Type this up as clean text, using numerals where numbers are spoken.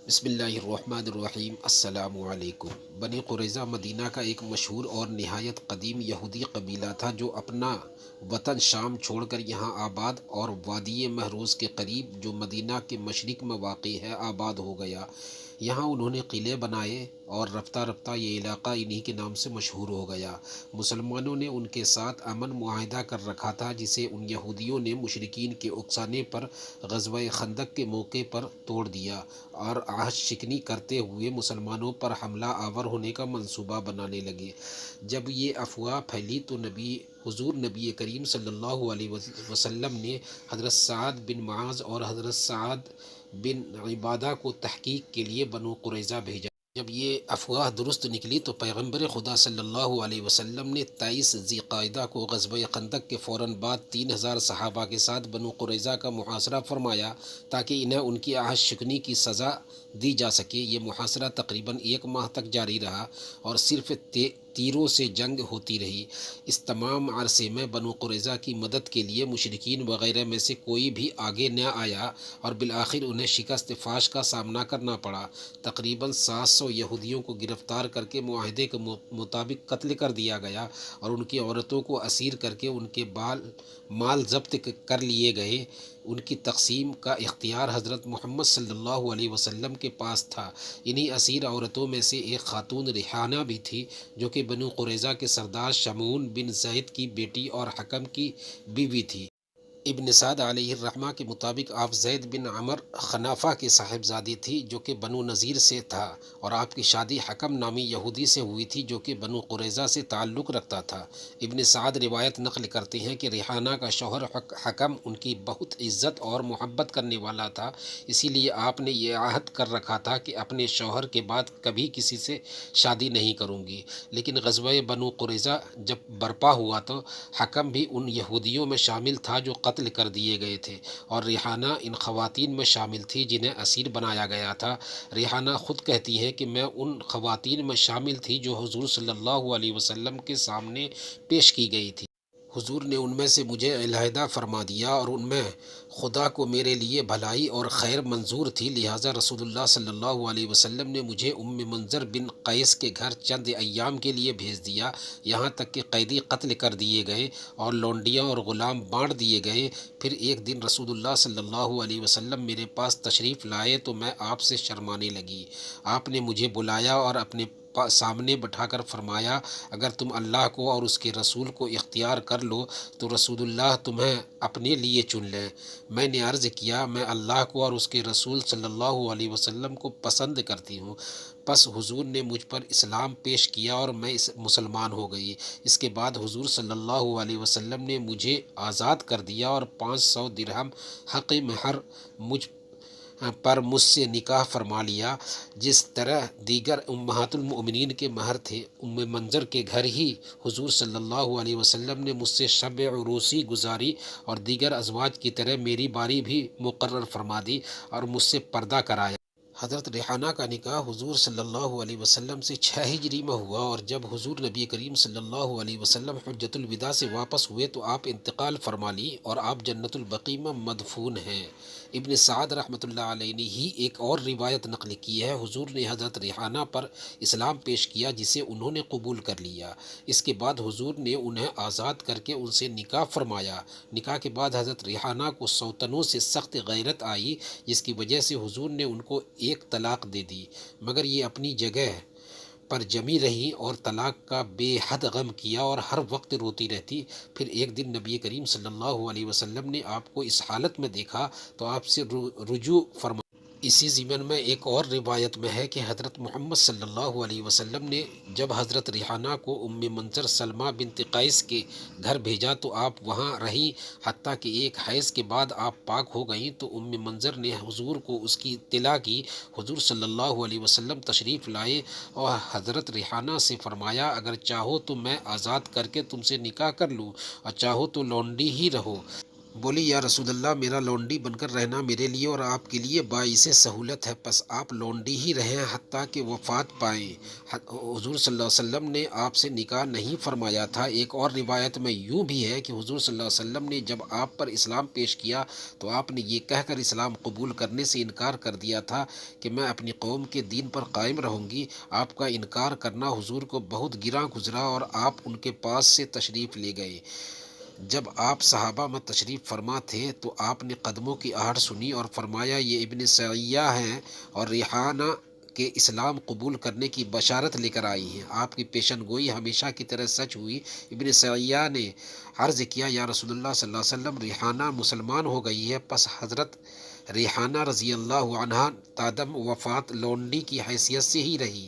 بسم اللہ الرحمن الرحیم۔ السلام علیکم۔ بنی قریظہ مدینہ کا ایک مشہور اور نہایت قدیم یہودی قبیلہ تھا جو اپنا وطن شام چھوڑ کر یہاں آباد اور وادی محروز کے قریب جو مدینہ کے مشرق میں واقع ہے آباد ہو گیا۔ یہاں انہوں نے قلعے بنائے اور رفتہ رفتہ یہ علاقہ انہی کے نام سے مشہور ہو گیا۔ مسلمانوں نے ان کے ساتھ امن معاہدہ کر رکھا تھا جسے ان یہودیوں نے مشرکین کے اکسانے پر غزوہ خندق کے موقع پر توڑ دیا اور عہد شکنی کرتے ہوئے مسلمانوں پر حملہ آور ہونے کا منصوبہ بنانے لگے۔ جب یہ افواہ پھیلی تو حضور نبی کریم صلی اللہ علیہ وسلم نے حضرت سعد بن معاذ اور حضرت سعد بن عبادہ کو تحقیق کے لیے بنو قریظہ بھیجا۔ جب یہ افواہ درست نکلی تو پیغمبر خدا صلی اللہ علیہ وسلم نے 23 ذی قعدہ کو غزوہ خندق کے فوراً بعد 3000 صحابہ کے ساتھ بنو قریظہ کا محاصرہ فرمایا تاکہ انہیں ان کی عہد شکنی کی سزا دی جا سکے۔ یہ محاصرہ تقریباً 1 ماہ تک جاری رہا اور صرف تیروں سے جنگ ہوتی رہی۔ اس تمام عرصے میں بنو قریظہ کی مدد کے لیے مشرکین وغیرہ میں سے کوئی بھی آگے نہ آیا اور بالآخر انہیں شکست فاش کا سامنا کرنا پڑا۔ تقریباً 700 یہودیوں کو گرفتار کر کے معاہدے کے مطابق قتل کر دیا گیا اور ان کی عورتوں کو اسیر کر کے ان کے مال ضبط کر لیے گئے۔ ان کی تقسیم کا اختیار حضرت محمد صلی اللہ علیہ وسلم کے پاس تھا۔ انہی اسیر عورتوں میں سے ایک خاتون ریحانہ بھی تھی جو کہ بنو قریظہ کے سردار شمعون بن زید کی بیٹی اور حکم کی بیوی تھی۔ ابن سعد علیہ الرحمہ کے مطابق آپ زید بن عمر خنافہ کی صاحبزادی تھی جو کہ بنو نذیر سے تھا اور آپ کی شادی حکم نامی یہودی سے ہوئی تھی جو کہ بنو قریظہ سے تعلق رکھتا تھا۔ ابن سعد روایت نقل کرتے ہیں کہ ریحانہ کا شوہر حکم ان کی بہت عزت اور محبت کرنے والا تھا، اسی لیے آپ نے یہ عہد کر رکھا تھا کہ اپنے شوہر کے بعد کبھی کسی سے شادی نہیں کروں گی۔ لیکن غزوہ بنو قریظہ جب برپا ہوا تو حکم بھی ان یہودیوں میں شامل تھا جو قتل کر دیے گئے تھے اور ریحانہ ان خواتین میں شامل تھی جنہیں اسیر بنایا گیا تھا۔ ریحانہ خود کہتی ہیں کہ میں ان خواتین میں شامل تھی جو حضور صلی اللہ علیہ وسلم کے سامنے پیش کی گئی تھی۔ حضور نے ان میں سے مجھے علیحدہ فرما دیا اور ان میں خدا کو میرے لیے بھلائی اور خیر منظور تھی، لہٰذا رسول اللہ صلی اللہ علیہ وسلم نے مجھے ام منذر بن قیس کے گھر چند ایام کے لیے بھیج دیا، یہاں تک کہ قیدی قتل کر دیے گئے اور لونڈیاں اور غلام بانٹ دیے گئے۔ پھر ایک دن رسول اللہ صلی اللہ علیہ وسلم میرے پاس تشریف لائے تو میں آپ سے شرمانے لگی۔ آپ نے مجھے بلایا اور اپنے سامنے بٹھا کر فرمایا، اگر تم اللہ کو اور اس کے رسول کو اختیار کر لو تو رسول اللہ تمہیں اپنے لیے چن لیں۔ میں نے عرض کیا، میں اللہ کو اور اس کے رسول صلی اللہ علیہ وسلم کو پسند کرتی ہوں۔ پس حضور نے مجھ پر اسلام پیش کیا اور میں مسلمان ہو گئی۔ اس کے بعد حضور صلی اللہ علیہ وسلم نے مجھے آزاد کر دیا اور 500 درہم حق مہر مجھ سے نکاح فرما لیا، جس طرح دیگر امہات المؤمنین کے مہر تھے۔ ام منذر کے گھر ہی حضور صلی اللہ علیہ وسلم نے مجھ سے شب عروسی گزاری اور دیگر ازواج کی طرح میری باری بھی مقرر فرما دی اور مجھ سے پردہ کرایا۔ حضرت ریحانہ کا نکاح حضور صلی اللہ علیہ وسلم سے 6 ہجری میں ہوا اور جب حضور نبی کریم صلی اللہ علیہ وسلم حجۃ الوداع سے واپس ہوئے تو آپ انتقال فرما لی اور آپ جنت البقیع میں مدفون ہیں۔ ابن سعد رحمۃ اللہ علیہ نے ہی ایک اور روایت نقل کی ہے، حضور نے حضرت ریحانہ پر اسلام پیش کیا جسے انہوں نے قبول کر لیا۔ اس کے بعد حضور نے انہیں آزاد کر کے ان سے نکاح فرمایا۔ نکاح کے بعد حضرت ریحانہ کو سوتنوں سے سخت غیرت آئی جس کی وجہ سے حضور نے ان کو ایک طلاق دے دی، مگر یہ اپنی جگہ پر جمی رہی اور طلاق کا بے حد غم کیا اور ہر وقت روتی رہتی۔ پھر ایک دن نبی کریم صلی اللہ علیہ وسلم نے آپ کو اس حالت میں دیکھا تو آپ سے رجوع فرما۔ اسی ضمن میں ایک اور روایت میں ہے کہ حضرت محمد صلی اللہ علیہ وسلم نے جب حضرت ریحانہ کو ام منذر سلمہ بنت قیس کے گھر بھیجا تو آپ وہاں رہیں حتیٰ کہ ایک حیض کے بعد آپ پاک ہو گئیں تو ام منذر نے حضور کو اس کی اطلاع کی۔ حضور صلی اللہ علیہ وسلم تشریف لائے اور حضرت ریحانہ سے فرمایا، اگر چاہو تو میں آزاد کر کے تم سے نکاح کر لوں اور چاہو تو لونڈی ہی رہو۔ بولی یا رسول اللہ میرا لونڈی بن کر رہنا میرے لیے اور آپ کے لیے باعث سہولت ہے، پس آپ لونڈی ہی رہیں حتیٰ کہ وفات پائیں۔ حضور صلی اللہ علیہ وسلم نے آپ سے نکاح نہیں فرمایا تھا۔ ایک اور روایت میں یوں بھی ہے کہ حضور صلی اللہ علیہ وسلم نے جب آپ پر اسلام پیش کیا تو آپ نے یہ کہہ کر اسلام قبول کرنے سے انکار کر دیا تھا کہ میں اپنی قوم کے دین پر قائم رہوں گی۔ آپ کا انکار کرنا حضور کو بہت گراں گزرا اور آپ ان کے پاس سے تشریف لے گئے۔ جب آپ صحابہ میں تشریف فرما تھے تو آپ نے قدموں کی آہٹ سنی اور فرمایا یہ ابن سیاح ہیں اور ریحانہ کے اسلام قبول کرنے کی بشارت لے کر آئی ہیں۔ آپ کی پیشن گوئی ہمیشہ کی طرح سچ ہوئی۔ ابن سیاح نے عرض کیا یا رسول اللہ صلی اللہ علیہ وسلم ریحانہ مسلمان ہو گئی ہے، پس حضرت ریحانہ رضی اللہ عنہا تادم وفات لونڈی کی حیثیت سے ہی رہی۔